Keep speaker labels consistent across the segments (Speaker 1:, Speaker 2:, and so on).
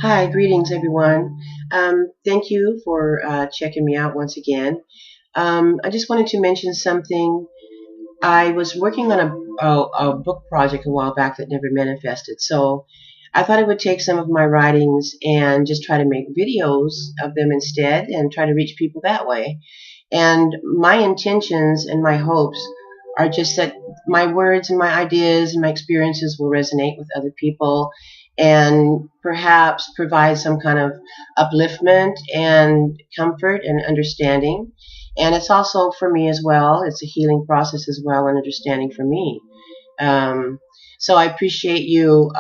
Speaker 1: Hi, greetings everyone. Thank you for checking me out once again. I just wanted to mention something. I was working on a book project a while back that never manifested. So I thought I would take some of my writings and just try to make videos of them instead and try to reach people that way. And my intentions and my hopes are just that my words and my ideas and my experiences will resonate with other people and perhaps provide some kind of upliftment and comfort and understanding. And it's also for me as well, it's a healing process as well and understanding for me. Um, so I appreciate you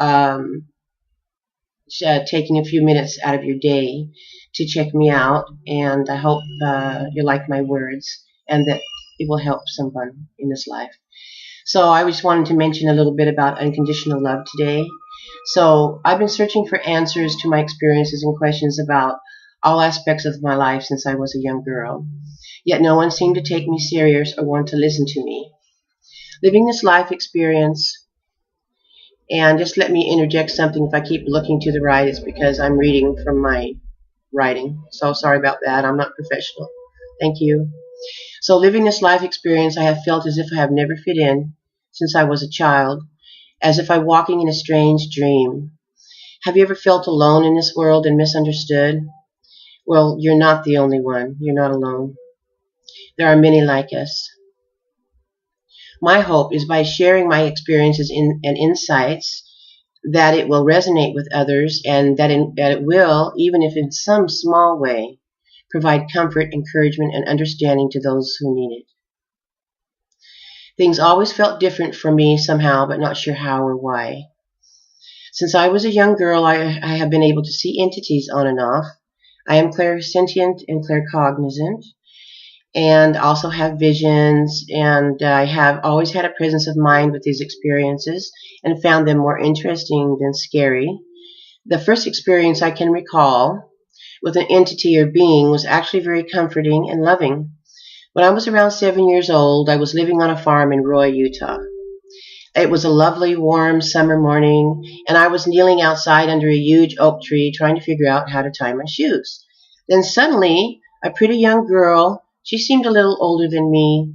Speaker 1: taking a few minutes out of your day to check me out, and I hope you like my words and that it will help someone in this life. So I just wanted to mention a little bit about unconditional love today. So I've been searching for answers to my experiences and questions about all aspects of my life since I was a young girl. Yet no one seemed to take me serious or want to listen to me. Living this life experience, and just let me interject something if I keep looking to the right, it's because I'm reading from my writing. So sorry about that. I'm not professional. Thank you. So living this life experience, I have felt as if I have never fit in since I was a child, as if I'm walking in a strange dream. Have you ever felt alone in this world and misunderstood? Well, you're not the only one. You're not alone. There are many like us. My hope is by sharing my experiences and insights that it will resonate with others and that it will, even if in some small way, provide comfort, encouragement, and understanding to those who need it. Things always felt different for me somehow, but not sure how or why. Since I was a young girl, I have been able to see entities on and off. I am clairsentient and claircognizant, and also have visions, and I have always had a presence of mind with these experiences and found them more interesting than scary. The first experience I can recall with an entity or being was actually very comforting and loving. When I was around 7 years old, I was living on a farm in Roy, Utah. It was a lovely, warm summer morning, and I was kneeling outside under a huge oak tree trying to figure out how to tie my shoes. Then suddenly, a pretty young girl, she seemed a little older than me,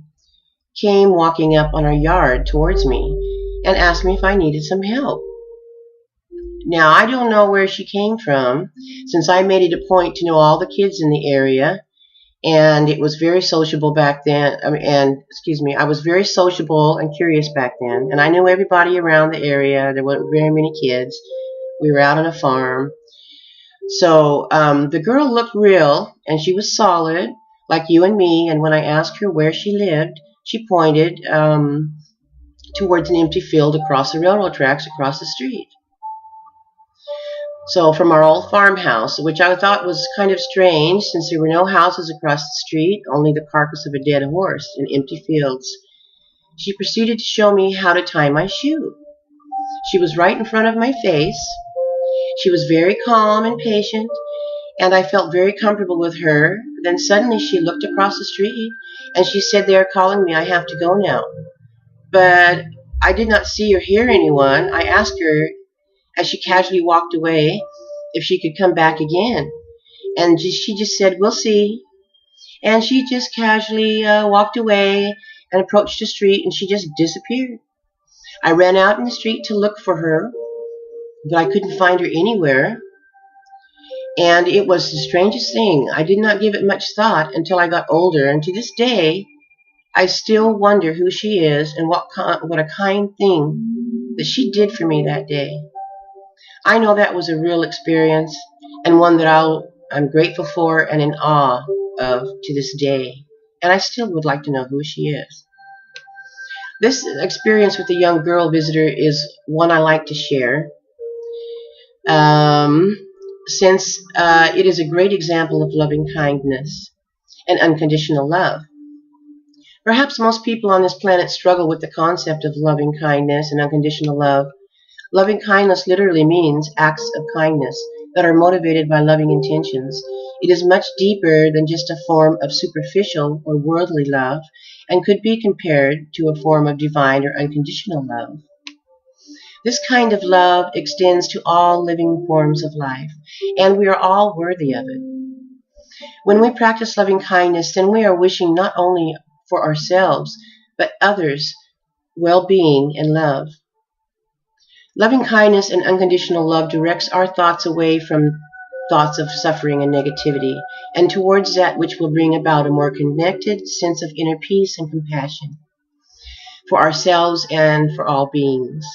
Speaker 1: came walking up on our yard towards me and asked me if I needed some help. Now, I don't know where she came from, since I made it a point to know all the kids in the area, and it was very sociable back then. I was very sociable and curious back then, and I knew everybody around the area. There weren't very many kids. We were out on a farm. So the girl looked real, and she was solid, like you and me, and when I asked her where she lived, she pointed towards an empty field across the railroad tracks across the street. So from our old farmhouse, which I thought was kind of strange since there were no houses across the street, only the carcass of a dead horse and empty fields, she proceeded to show me how to tie my shoe. She was right in front of my face. She was very calm and patient, and I felt very comfortable with her. Then suddenly she looked across the street and she said, "They are calling me. I have to go now." But I did not see or hear anyone. I asked her as she casually walked away if she could come back again. And she just said, "We'll see." And she just casually walked away and approached the street, and she just disappeared. I ran out in the street to look for her, but I couldn't find her anywhere. And it was the strangest thing. I did not give it much thought until I got older, and to this day, I still wonder who she is and what a kind thing that she did for me that day. I know that was a real experience and one that I'm grateful for and in awe of to this day. And I still would like to know who she is. This experience with the young girl visitor is one I like to share, um, since it is a great example of loving kindness and unconditional love. Perhaps most people on this planet struggle with the concept of loving kindness and unconditional love. Loving kindness literally means acts of kindness that are motivated by loving intentions. It is much deeper than just a form of superficial or worldly love and could be compared to a form of divine or unconditional love. This kind of love extends to all living forms of life, and we are all worthy of it. When we practice loving kindness, then we are wishing not only for ourselves, but others' well-being and love. Loving kindness and unconditional love directs our thoughts away from thoughts of suffering and negativity, and towards that which will bring about a more connected sense of inner peace and compassion for ourselves and for all beings.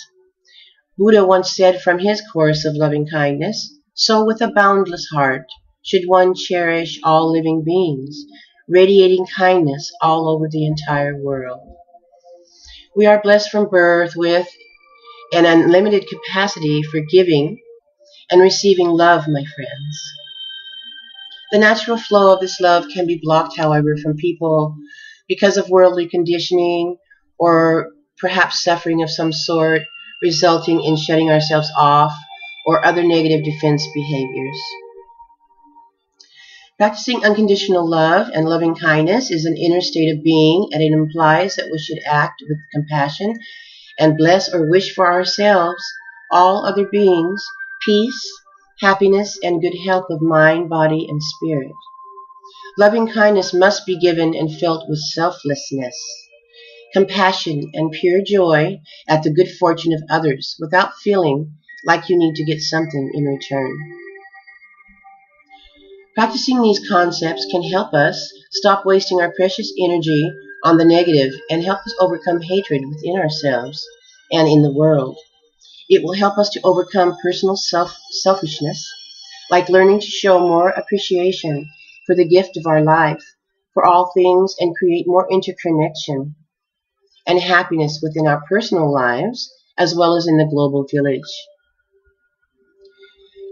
Speaker 1: Buddha once said from his course of loving kindness, "So with a boundless heart should one cherish all living beings, radiating kindness all over the entire world." We are blessed from birth with an unlimited capacity for giving and receiving love, my friends. The natural flow of this love can be blocked, however, from people because of worldly conditioning or perhaps suffering of some sort, resulting in shutting ourselves off or other negative defense behaviors. Practicing unconditional love and loving kindness is an inner state of being, and it implies that we should act with compassion and bless or wish for ourselves, all other beings, peace, happiness, and good health of mind, body, and spirit. Loving kindness must be given and felt with selflessness, compassion, and pure joy at the good fortune of others without feeling like you need to get something in return. Practicing these concepts can help us stop wasting our precious energy on the negative and help us overcome hatred within ourselves and in the world. It will help us to overcome personal selfishness, like learning to show more appreciation for the gift of our life, for all things, and create more interconnection and happiness within our personal lives as well as in the global village.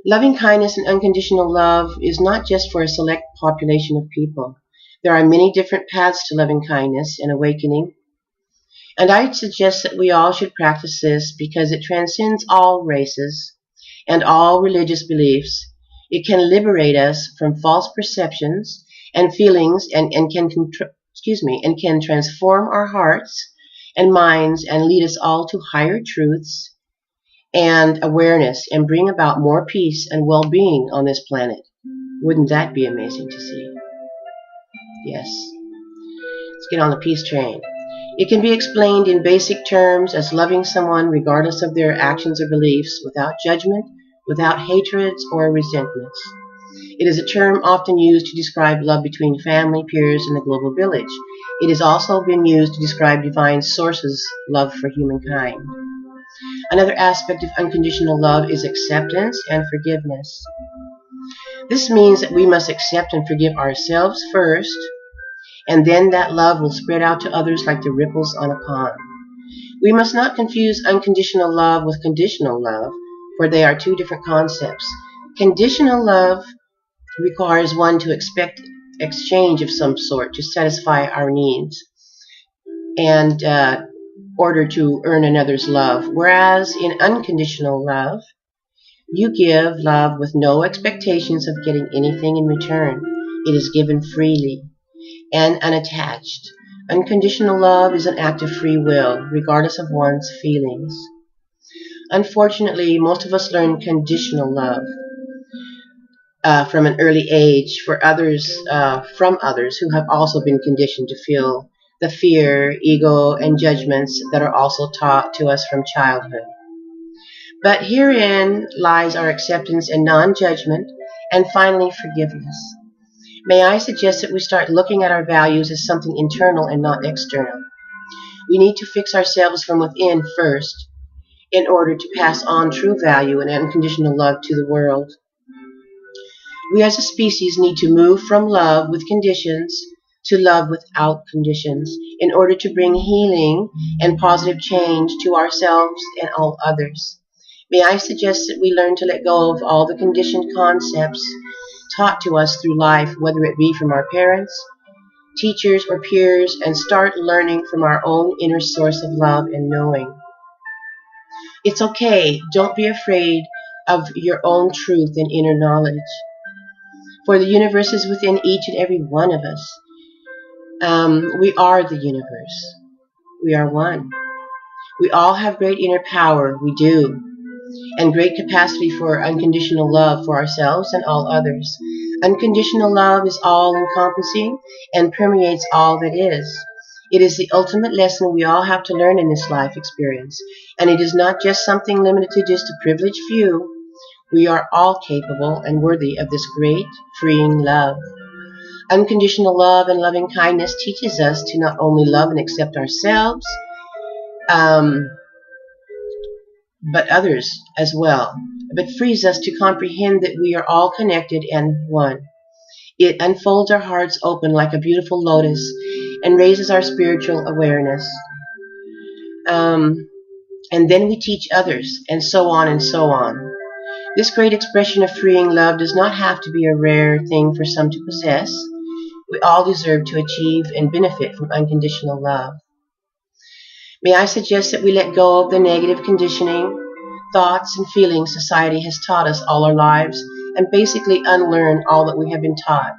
Speaker 1: Loving kindness and unconditional love is not just for a select population of people. There are many different paths to loving kindness and awakening, and I'd suggest that we all should practice this because it transcends all races and all religious beliefs. It can liberate us from false perceptions and feelings and can transform our hearts and minds and lead us all to higher truths and awareness and bring about more peace and well-being on this planet. Wouldn't that be amazing to see? Yes. Let's get on the peace train. It can be explained in basic terms as loving someone regardless of their actions or beliefs, without judgment, without hatreds or resentments. It is a term often used to describe love between family, peers, and the global village. It has also been used to describe divine sources' love for humankind. Another aspect of unconditional love is acceptance and forgiveness. This means that we must accept and forgive ourselves first, and then that love will spread out to others like the ripples on a pond. We must not confuse unconditional love with conditional love, for they are two different concepts. Conditional love requires one to expect exchange of some sort to satisfy our needs and order to earn another's love, whereas in unconditional love, you give love with no expectations of getting anything in return. It is given freely and unattached. Unconditional love is an act of free will, regardless of one's feelings. Unfortunately, most of us learn conditional love from an early age from others who have also been conditioned to feel the fear, ego, and judgments that are also taught to us from childhood. But herein lies our acceptance and non-judgment, and finally forgiveness. May I suggest that we start looking at our values as something internal and not external. We need to fix ourselves from within first in order to pass on true value and unconditional love to the world. We as a species need to move from love with conditions to love without conditions in order to bring healing and positive change to ourselves and all others. May I suggest that we learn to let go of all the conditioned concepts taught to us through life, whether it be from our parents, teachers, or peers, and start learning from our own inner source of love and knowing. It's okay. Don't be afraid of your own truth and inner knowledge. For the universe is within each and every one of us. We are the universe. We are one. We all have great inner power, we do, and great capacity for unconditional love for ourselves and all others. Unconditional love is all encompassing and permeates all that is. It is the ultimate lesson we all have to learn in this life experience, and it is not just something limited to just a privileged few. We are all capable and worthy of this great, freeing love. Unconditional love and loving kindness teaches us to not only love and accept ourselves, um, but others as well, but frees us to comprehend that we are all connected and one. It unfolds our hearts open like a beautiful lotus and raises our spiritual awareness. Um, and then we teach others, and so on and so on. This great expression of freeing love does not have to be a rare thing for some to possess. We all deserve to achieve and benefit from unconditional love. May I suggest that we let go of the negative conditioning, thoughts, and feelings society has taught us all our lives and basically unlearn all that we have been taught.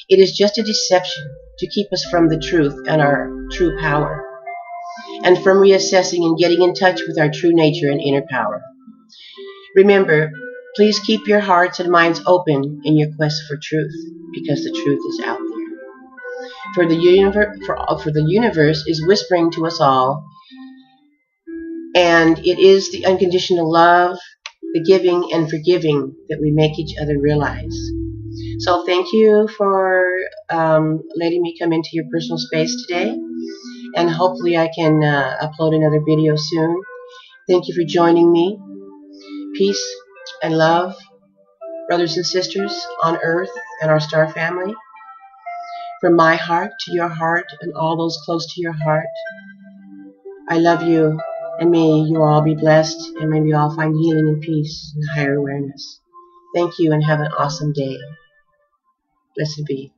Speaker 1: It is just a deception to keep us from the truth and our true power, and from reassessing and getting in touch with our true nature and inner power. Remember, please keep your hearts and minds open in your quest for truth, because the truth is out there. For the universe is whispering to us all, and it is the unconditional love, the giving and forgiving that we make each other realize. So thank you for letting me come into your personal space today, and hopefully I can upload another video soon. Thank you for joining me. Peace and love, brothers and sisters on earth and our star family. From my heart to your heart and all those close to your heart, I love you, and may you all be blessed, and may we all find healing and peace and higher awareness. Thank you, and have an awesome day. Blessed be.